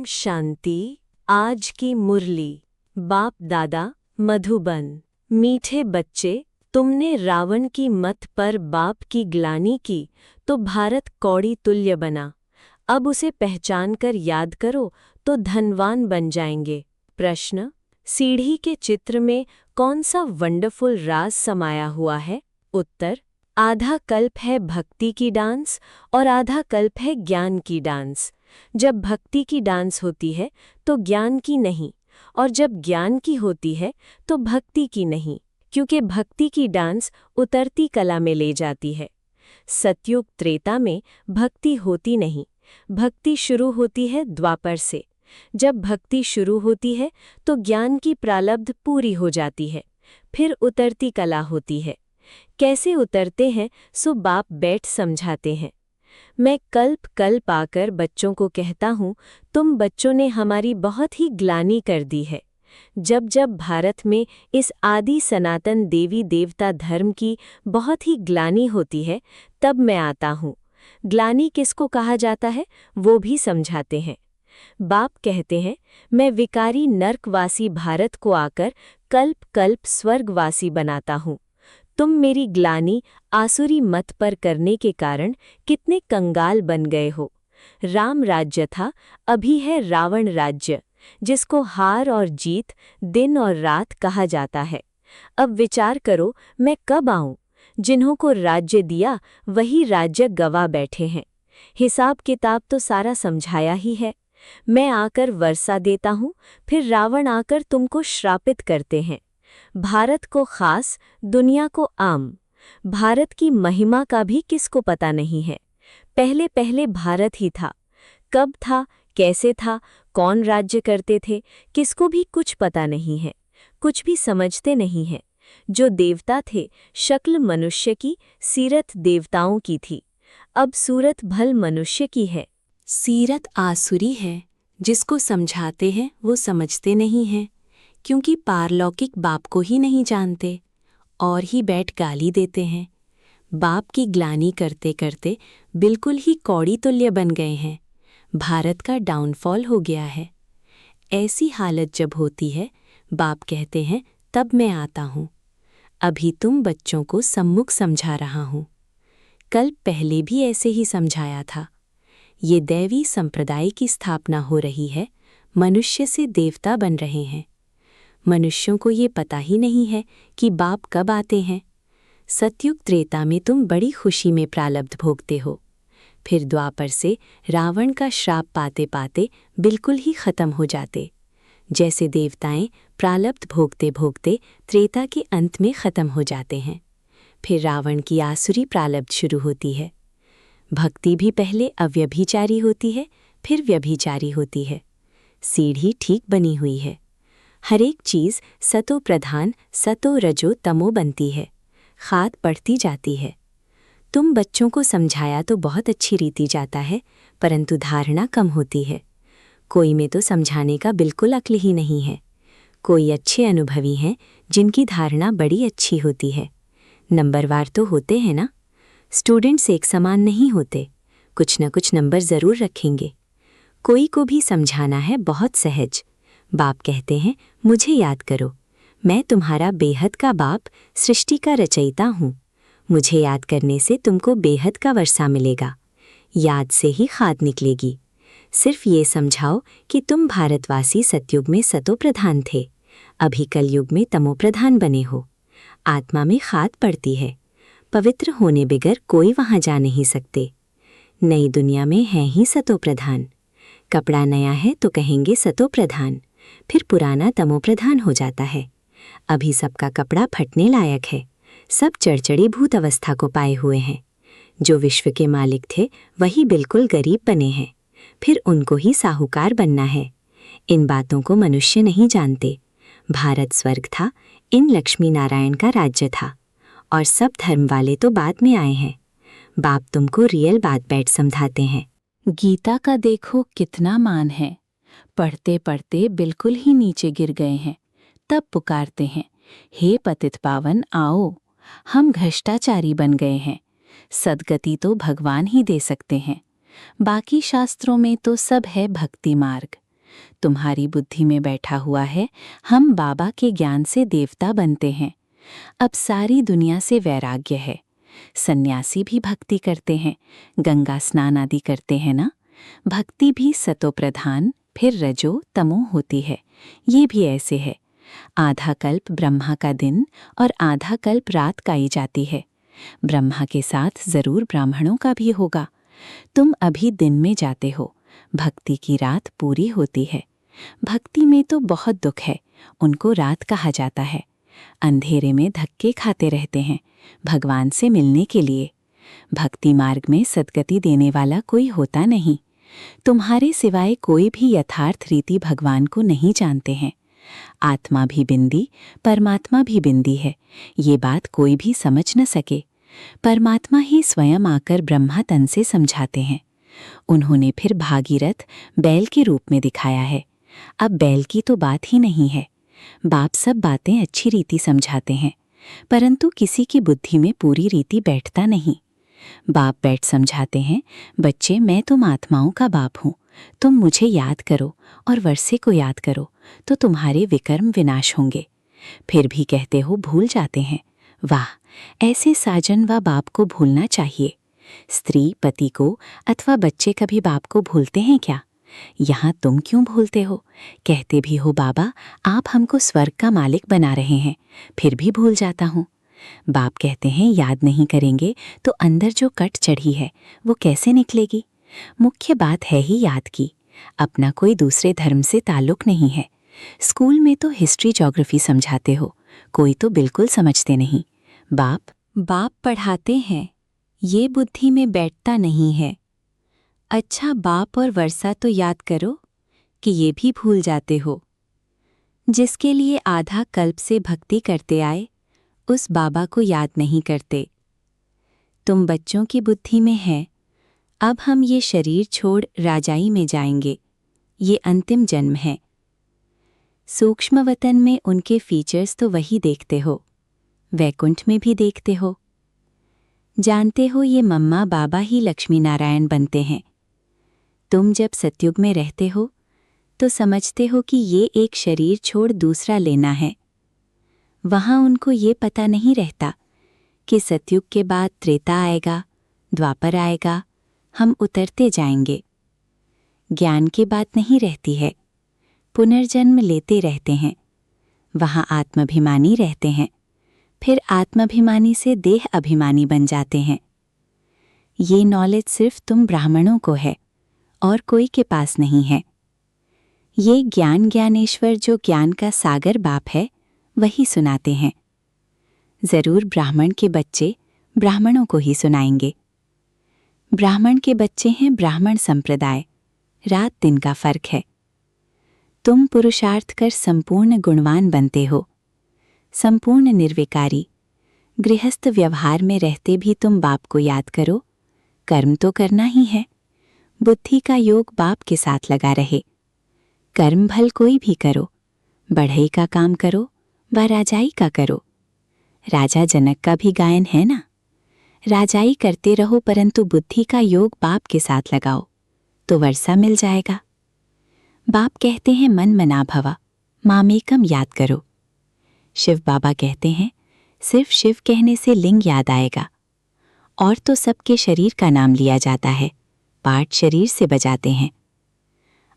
ओम शांति। आज की मुरली। बाप दादा मधुबन। मीठे बच्चे, तुमने रावण की मत पर बाप की ग्लानि की तो भारत कौड़ी तुल्य बना। अब उसे पहचान कर याद करो तो धनवान बन जाएंगे। प्रश्न: सीढ़ी के चित्र में कौन सा वंडरफुल राज समाया हुआ है? उत्तर: आधा कल्प है भक्ति की डांस और आधा कल्प है ज्ञान की डांस। जब भक्ति की डांस होती है तो ज्ञान की नहीं, और जब ज्ञान की होती है तो भक्ति की नहीं, क्योंकि भक्ति की डांस उतरती कला में ले जाती है। सतयुग त्रेता में भक्ति होती नहीं, भक्ति शुरू होती है द्वापर से। जब भक्ति शुरू होती है तो ज्ञान की प्रारब्ध पूरी हो जाती है, फिर उतरती कला होती है। कैसे उतरते हैं सो बाप बैठ समझाते हैं। मैं कल्प कल्प आकर बच्चों को कहता हूँ, तुम बच्चों ने हमारी बहुत ही ग्लानि कर दी है। जब जब भारत में इस आदि सनातन देवी देवता धर्म की बहुत ही ग्लानि होती है, तब मैं आता हूँ। ग्लानि किसको कहा जाता है वो भी समझाते हैं। बाप कहते हैं, मैं विकारी नर्कवासी भारत को आकर कल्प कल्प स्वर्गवासी बनाता हूँ। तुम मेरी ग्लानि आसुरी मत पर करने के कारण कितने कंगाल बन गए हो। राम राज्य था, अभी है रावण राज्य, जिसको हार और जीत दिन और रात कहा जाता है। अब विचार करो, मैं कब आऊं? जिन्हों को राज्य दिया वही राज्य गवा बैठे हैं। हिसाब किताब तो सारा समझाया ही है। मैं आकर वर्षा देता हूँ, फिर रावण आकर तुमको श्रापित करते हैं। भारत को खास, दुनिया को आम। भारत की महिमा का भी किसको पता नहीं है। पहले पहले भारत ही था। कब था, कैसे था, कौन राज्य करते थे, किसको भी कुछ पता नहीं है, कुछ भी समझते नहीं है। जो देवता थे, शक्ल मनुष्य की, सीरत देवताओं की थी। अब सूरत भल मनुष्य की है। सीरत आसुरी है। जिसको समझाते हैं वो समझते नहीं हैं, क्योंकि पारलौकिक बाप को ही नहीं जानते और ही बैठ गाली देते हैं। बाप की ग्लानि करते करते बिल्कुल ही कौड़ी तुल्य बन गए हैं। भारत का डाउनफॉल हो गया है। ऐसी हालत जब होती है, बाप कहते हैं, तब मैं आता हूँ। अभी तुम बच्चों को सम्मुख समझा रहा हूँ। कल पहले भी ऐसे ही समझाया था। ये दैवी संप्रदाय की स्थापना हो रही है, मनुष्य से देवता बन रहे हैं। मनुष्यों को ये पता ही नहीं है कि बाप कब आते हैं। सतयुग त्रेता में तुम बड़ी खुशी में प्रारब्ध भोगते हो, फिर द्वापर से रावण का श्राप पाते पाते बिल्कुल ही खत्म हो जाते। जैसे देवताएं प्रारब्ध भोगते भोगते त्रेता के अंत में खत्म हो जाते हैं, फिर रावण की आसुरी प्रारब्ध शुरू होती है। भक्ति भी पहले अव्यभिचारी होती है, फिर व्यभिचारी होती है। सीढ़ी ठीक बनी हुई है। हर एक चीज़ सतो प्रधान, सतो रजो तमो बनती है, खाद बढ़ती जाती है। तुम बच्चों को समझाया तो बहुत अच्छी रीति जाता है, परंतु धारणा कम होती है। कोई में तो समझाने का बिल्कुल अक्ल ही नहीं है। कोई अच्छे अनुभवी हैं जिनकी धारणा बड़ी अच्छी होती है। नंबरवार तो होते हैं ना। स्टूडेंट्स एक समान नहीं होते, कुछ न कुछ नंबर ज़रूर रखेंगे। कोई को भी समझाना है बहुत सहज। बाप कहते हैं, मुझे याद करो, मैं तुम्हारा बेहद का बाप, सृष्टि का रचयिता हूँ। मुझे याद करने से तुमको बेहद का वर्षा मिलेगा। याद से ही खाद निकलेगी। सिर्फ ये समझाओ कि तुम भारतवासी सतयुग में सतो प्रधान थे, अभी कलयुग में तमो प्रधान बने हो। आत्मा में खाद पड़ती है। पवित्र होने बगैर कोई वहाँ जा नहीं सकते। नई दुनिया में है ही सतो प्रधान। कपड़ा नया है तो कहेंगे सतो प्रधान, फिर पुराना तमो प्रधान हो जाता है। अभी सबका कपड़ा फटने लायक है। सब चढ़चढ़ी भूत अवस्था को पाए हुए हैं। जो विश्व के मालिक थे वही बिल्कुल गरीब बने हैं, फिर उनको ही साहूकार बनना है। इन बातों को मनुष्य नहीं जानते। भारत स्वर्ग था, इन लक्ष्मी नारायण का राज्य था, और सब धर्म वाले तो बाद में आए हैं। बाप तुमको रियल बात बैठ समझाते हैं। गीता का देखो कितना मान है। पढ़ते पढ़ते बिल्कुल ही नीचे गिर गए हैं, तब पुकारते हैं, हे पतित पावन आओ। हम भ्रष्टाचारी बन गए हैं। सद्गति तो भगवान ही दे सकते हैं। बाकी शास्त्रों में तो सब है भक्ति मार्ग। तुम्हारी बुद्धि में बैठा हुआ है, हम बाबा के ज्ञान से देवता बनते हैं। अब सारी दुनिया से वैराग्य है। सन्यासी भी भक्ति करते हैं, गंगा स्नान आदि करते हैं ना। भक्ति भी सतो प्रधान, फिर रजो तमो होती है। ये भी ऐसे है। आधा कल्प ब्रह्मा का दिन और आधा कल्प रात गाई जाती है। ब्रह्मा के साथ जरूर ब्राह्मणों का भी होगा। तुम अभी दिन में जाते हो, भक्ति की रात पूरी होती है। भक्ति में तो बहुत दुख है, उनको रात कहा जाता है। अंधेरे में धक्के खाते रहते हैं भगवान से मिलने के लिए। भक्ति मार्ग में सद्गति देने वाला कोई होता नहीं। तुम्हारे सिवाय कोई भी यथार्थ रीति भगवान को नहीं जानते हैं। आत्मा भी बिंदी, परमात्मा भी बिंदी है, ये बात कोई भी समझ न सके। परमात्मा ही स्वयं आकर ब्रह्मा तन से समझाते हैं। उन्होंने फिर भागीरथ बैल के रूप में दिखाया है। अब बैल की तो बात ही नहीं है। बाप सब बातें अच्छी रीति समझाते हैं, परंतु किसी की बुद्धि में पूरी रीति बैठता नहीं। बाप बैठ समझाते हैं, बच्चे मैं तुम आत्माओं का बाप हूँ, तुम मुझे याद करो और वर्षे को याद करो तो तुम्हारे विकर्म विनाश होंगे। फिर भी कहते हो भूल जाते हैं। वाह, ऐसे साजन व बाप को भूलना चाहिए। स्त्री पति को अथवा बच्चे कभी बाप को भूलते हैं क्या? यहाँ तुम क्यों भूलते हो? कहते भी हो बाबा आप हमको स्वर्ग का मालिक बना रहे हैं, फिर भी भूल जाता हूँ। बाप कहते हैं याद नहीं करेंगे तो अंदर जो कट चढ़ी है वो कैसे निकलेगी? मुख्य बात है ही याद की। अपना कोई दूसरे धर्म से ताल्लुक नहीं है। स्कूल में तो हिस्ट्री ज्योग्राफी समझाते हो, कोई तो बिल्कुल समझते नहीं। बाप पढ़ाते हैं, ये बुद्धि में बैठता नहीं है। अच्छा बाप और वर्षा तो याद करो कि ये भी भूल जाते हो। जिसके लिए आधा कल्प से भक्ति करते आए उस बाबा को याद नहीं करते। तुम बच्चों की बुद्धि में है, अब हम ये शरीर छोड़ राजाई में जाएंगे, ये अंतिम जन्म है। सूक्ष्म वतन में उनके फीचर्स तो वही देखते हो, वैकुंठ में भी देखते हो। जानते हो ये मम्मा बाबा ही लक्ष्मी नारायण बनते हैं। तुम जब सतयुग में रहते हो तो समझते हो कि ये एक शरीर छोड़ दूसरा लेना है। वहाँ उनको ये पता नहीं रहता कि सतयुग के बाद त्रेता आएगा, द्वापर आएगा, हम उतरते जाएंगे। ज्ञान की बात नहीं रहती है, पुनर्जन्म लेते रहते हैं। वहाँ आत्माभिमानी रहते हैं, फिर आत्माभिमानी से देह अभिमानी बन जाते हैं। ये नॉलेज सिर्फ तुम ब्राह्मणों को है और कोई के पास नहीं है। ये ज्ञान ज्ञानेश्वर जो ज्ञान का सागर बाप है वही सुनाते हैं। जरूर ब्राह्मण के बच्चे ब्राह्मणों को ही सुनाएंगे। ब्राह्मण के बच्चे हैं ब्राह्मण संप्रदाय, रात दिन का फर्क है। तुम पुरुषार्थ कर संपूर्ण गुणवान बनते हो, संपूर्ण निर्विकारी। गृहस्थ व्यवहार में रहते भी तुम बाप को याद करो। कर्म तो करना ही है, बुद्धि का योग बाप के साथ लगा रहे। कर्म भल कोई भी करो, बढ़ई का काम करो व राजाई का करो। राजा जनक का भी गायन है ना, राजाई करते रहो परंतु बुद्धि का योग बाप के साथ लगाओ तो वर्षा मिल जाएगा। बाप कहते हैं मन मना भवा, मामेकम याद करो। शिव बाबा कहते हैं सिर्फ शिव कहने से लिंग याद आएगा, और तो सबके शरीर का नाम लिया जाता है, पाठ शरीर से बजाते हैं।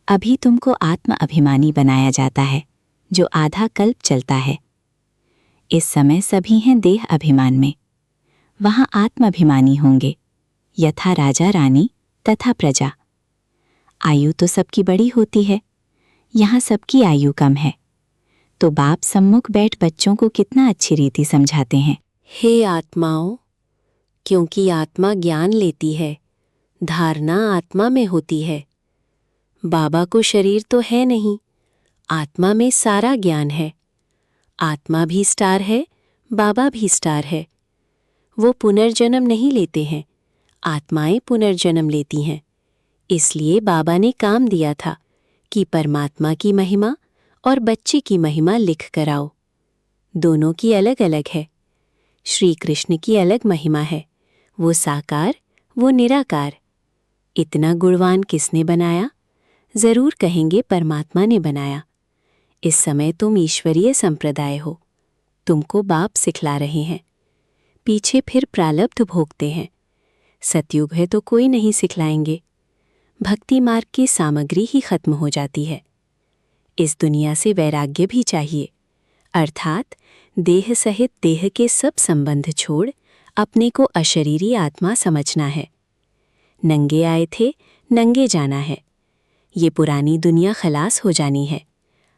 अभी तुमको आत्म अभिमानी बनाया जाता है जो आधा कल्प चलता है। इस समय सभी हैं देह अभिमान में, वहां आत्माभिमानी होंगे, यथा राजा रानी तथा प्रजा। आयु तो सबकी बड़ी होती है, यहाँ सबकी आयु कम है। तो बाप सम्मुख बैठ बच्चों को कितना अच्छी रीति समझाते हैं। हे आत्माओं, क्योंकि आत्मा ज्ञान लेती है, धारणा आत्मा में होती है। बाबा को शरीर तो है नहीं, आत्मा में सारा ज्ञान है। आत्मा भी स्टार है, बाबा भी स्टार है। वो पुनर्जन्म नहीं लेते हैं, आत्माएं पुनर्जन्म लेती हैं। इसलिए बाबा ने काम दिया था कि परमात्मा की महिमा और बच्चे की महिमा लिख कर आओ। दोनों की अलग अलग है। श्री कृष्ण की अलग महिमा है, वो साकार, वो निराकार। इतना गुणवान किसने बनाया? जरूर कहेंगे परमात्मा ने बनाया। इस समय तुम ईश्वरीय संप्रदाय हो, तुमको बाप सिखला रहे हैं, पीछे फिर प्रारब्ध भोगते हैं। सतयुग है तो कोई नहीं सिखलाएंगे, भक्ति मार्ग की सामग्री ही खत्म हो जाती है। इस दुनिया से वैराग्य भी चाहिए, अर्थात देह सहित देह के सब संबंध छोड़ अपने को अशरीरी आत्मा समझना है। नंगे आए थे, नंगे जाना है। ये पुरानी दुनिया खलास हो जानी है,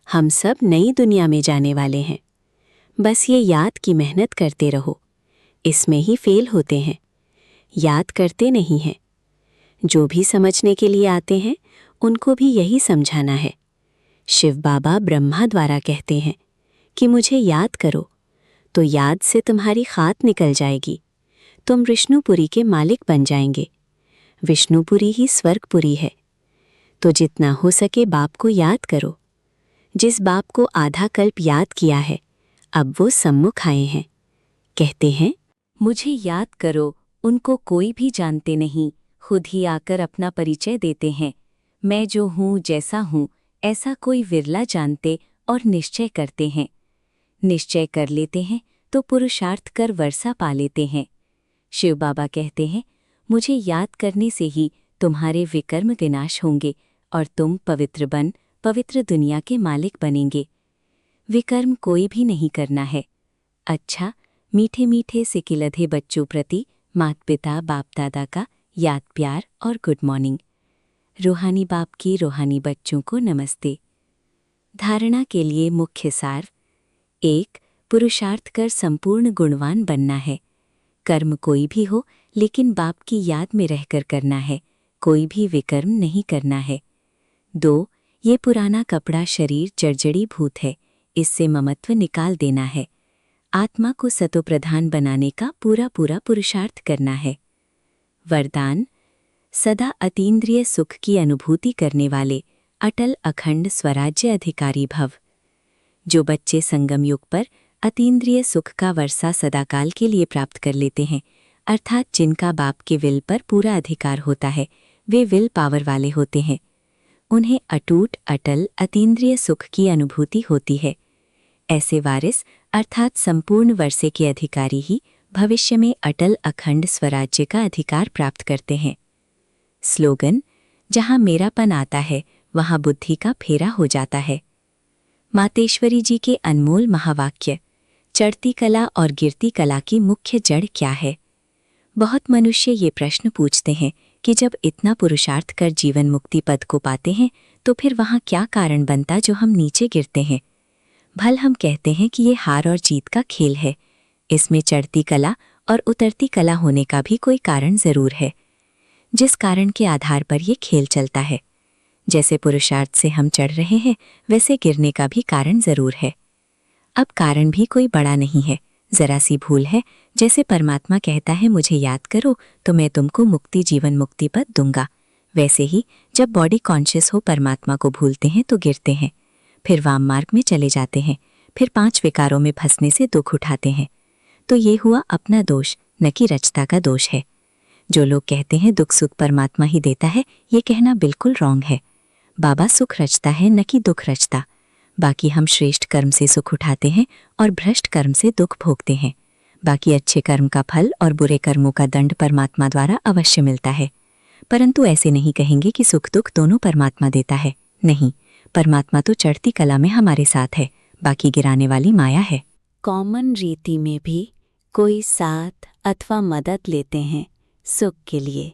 हम सब नई दुनिया में जाने वाले हैं। बस ये याद की मेहनत करते रहो, इसमें ही फेल होते हैं, याद करते नहीं हैं। जो भी समझने के लिए आते हैं उनको भी यही समझाना है। शिव बाबा ब्रह्मा द्वारा कहते हैं कि मुझे याद करो, तो याद से तुम्हारी खात निकल जाएगी, तुम विष्णुपुरी के मालिक बन जाएंगे। विष्णुपुरी ही स्वर्गपुरी है। तो जितना हो सके बाप को याद करो। जिस बाप को आधा कल्प याद किया है, अब वो सम्मुख आए हैं। कहते हैं, मुझे याद करो, उनको कोई भी जानते नहीं, खुद ही आकर अपना परिचय देते हैं। मैं जो हूँ, जैसा हूँ, ऐसा कोई विरला जानते और निश्चय करते हैं। निश्चय कर लेते हैं तो पुरुषार्थ कर वर्षा पा लेते हैं। शिव बाबा कहते हैं, मुझे याद करने से ही तुम्हारे विकर्म विनाश होंगे और तुम पवित्र बन पवित्र दुनिया के मालिक बनेंगे। विकर्म कोई भी नहीं करना है। अच्छा, मीठे मीठे से किलधे बच्चों प्रति माता पिता बाप दादा का याद प्यार और गुड मॉर्निंग। रूहानी बाप की रूहानी बच्चों को नमस्ते। धारणा के लिए मुख्य सार: 1. पुरुषार्थ कर संपूर्ण गुणवान बनना है। कर्म कोई भी हो, लेकिन बाप की याद में रहकर करना है, कोई भी विकर्म नहीं करना है। 2. ये पुराना कपड़ा शरीर जर्जड़ी भूत है, इससे ममत्व निकाल देना है। आत्मा को सतोप्रधान बनाने का पूरा पुरुषार्थ करना है। वरदान: सदा अतीन्द्रिय सुख की अनुभूति करने वाले अटल अखंड स्वराज्य अधिकारी भव। जो बच्चे संगम युग पर अतीन्द्रिय सुख का वर्षा सदाकाल के लिए प्राप्त कर लेते हैं, अर्थात जिनका बाप के विल पर पूरा अधिकार होता है, वे विल पावर वाले होते हैं। उन्हें अटूट अटल अतीन्द्रिय सुख की अनुभूति होती है। ऐसे वारिस अर्थात संपूर्ण वर्षे के अधिकारी ही भविष्य में अटल अखंड स्वराज्य का अधिकार प्राप्त करते हैं। स्लोगन: जहाँ मेरापन आता है वहाँ बुद्धि का फेरा हो जाता है। मातेश्वरी जी के अनमोल महावाक्य: चढ़ती कला और गिरती कला की मुख्य जड़ क्या है? बहुत मनुष्य ये प्रश्न पूछते हैं कि जब इतना पुरुषार्थ कर जीवन मुक्ति पद को पाते हैं तो फिर वहाँ क्या कारण बनता जो हम नीचे गिरते हैं? भल हम कहते हैं कि ये हार और जीत का खेल है। इसमें चढ़ती कला और उतरती कला होने का भी कोई कारण जरूर है, जिस कारण के आधार पर ये खेल चलता है। जैसे पुरुषार्थ से हम चढ़ रहे हैं, वैसे गिरने का भी कारण जरूर है। अब कारण भी कोई बड़ा नहीं है, जरा सी भूल है। जैसे परमात्मा कहता है मुझे याद करो तो मैं तुमको मुक्ति जीवन मुक्ति पद दूंगा, वैसे ही जब बॉडी कॉन्शियस हो परमात्मा को भूलते हैं तो गिरते हैं, फिर वाम मार्ग में चले जाते हैं, फिर 5 विकारों में फंसने से दुख उठाते हैं। तो ये हुआ अपना दोष, न कि रचता का दोष है। जो लोग कहते हैं दुख सुख परमात्मा ही देता है, ये कहना बिल्कुल रॉन्ग है। बाबा सुख रचता है, न कि दुख रचता। बाकी हम श्रेष्ठ कर्म से सुख उठाते हैं और भ्रष्ट कर्म से दुख भोगते हैं। बाकी अच्छे कर्म का फल और बुरे कर्मों का दंड परमात्मा द्वारा अवश्य मिलता है। परंतु ऐसे नहीं कहेंगे कि सुख दुख दोनों परमात्मा देता है। नहीं, परमात्मा तो चढ़ती कला में हमारे साथ है, बाकी गिराने वाली माया है। कॉमन रीति में भी कोई साथ अथवा मदद लेते हैं सुख के लिए,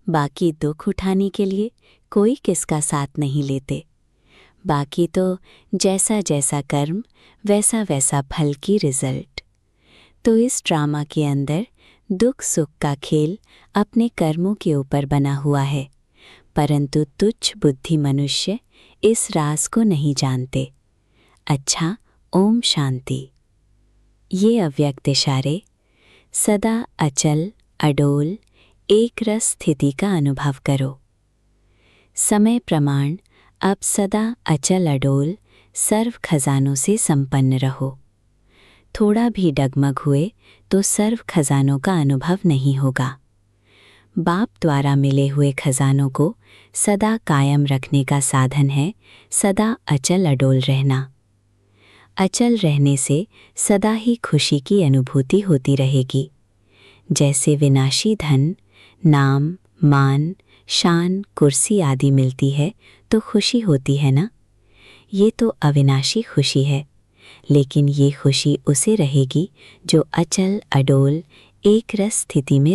बाकी दुख उठाने के लिए कोई किसका साथ नहीं लेते। बाकी तो जैसा जैसा कर्म वैसा वैसा फल की रिजल्ट। तो इस ड्रामा के अंदर दुख सुख का खेल अपने कर्मों के ऊपर बना हुआ है, परंतु तुच्छ बुद्धि मनुष्य इस राज को नहीं जानते। अच्छा, ओम शांति। ये अव्यक्त इशारे सदा अचल अडोल एक रस स्थिति का अनुभव करो। समय प्रमाण अब सदा अचल अडोल सर्व खजानों से संपन्न रहो। थोड़ा भी डगमग हुए तो सर्व खजानों का अनुभव नहीं होगा। बाप द्वारा मिले हुए खजानों को सदा कायम रखने का साधन है सदा अचल अडोल रहना। अचल रहने से सदा ही खुशी की अनुभूति होती रहेगी। जैसे विनाशी धन, नाम, मान, शान, कुर्सी आदि मिलती है तो खुशी होती है ना। ये तो अविनाशी खुशी है, लेकिन ये खुशी उसे रहेगी जो अचल अडोल एक रस स्थिति में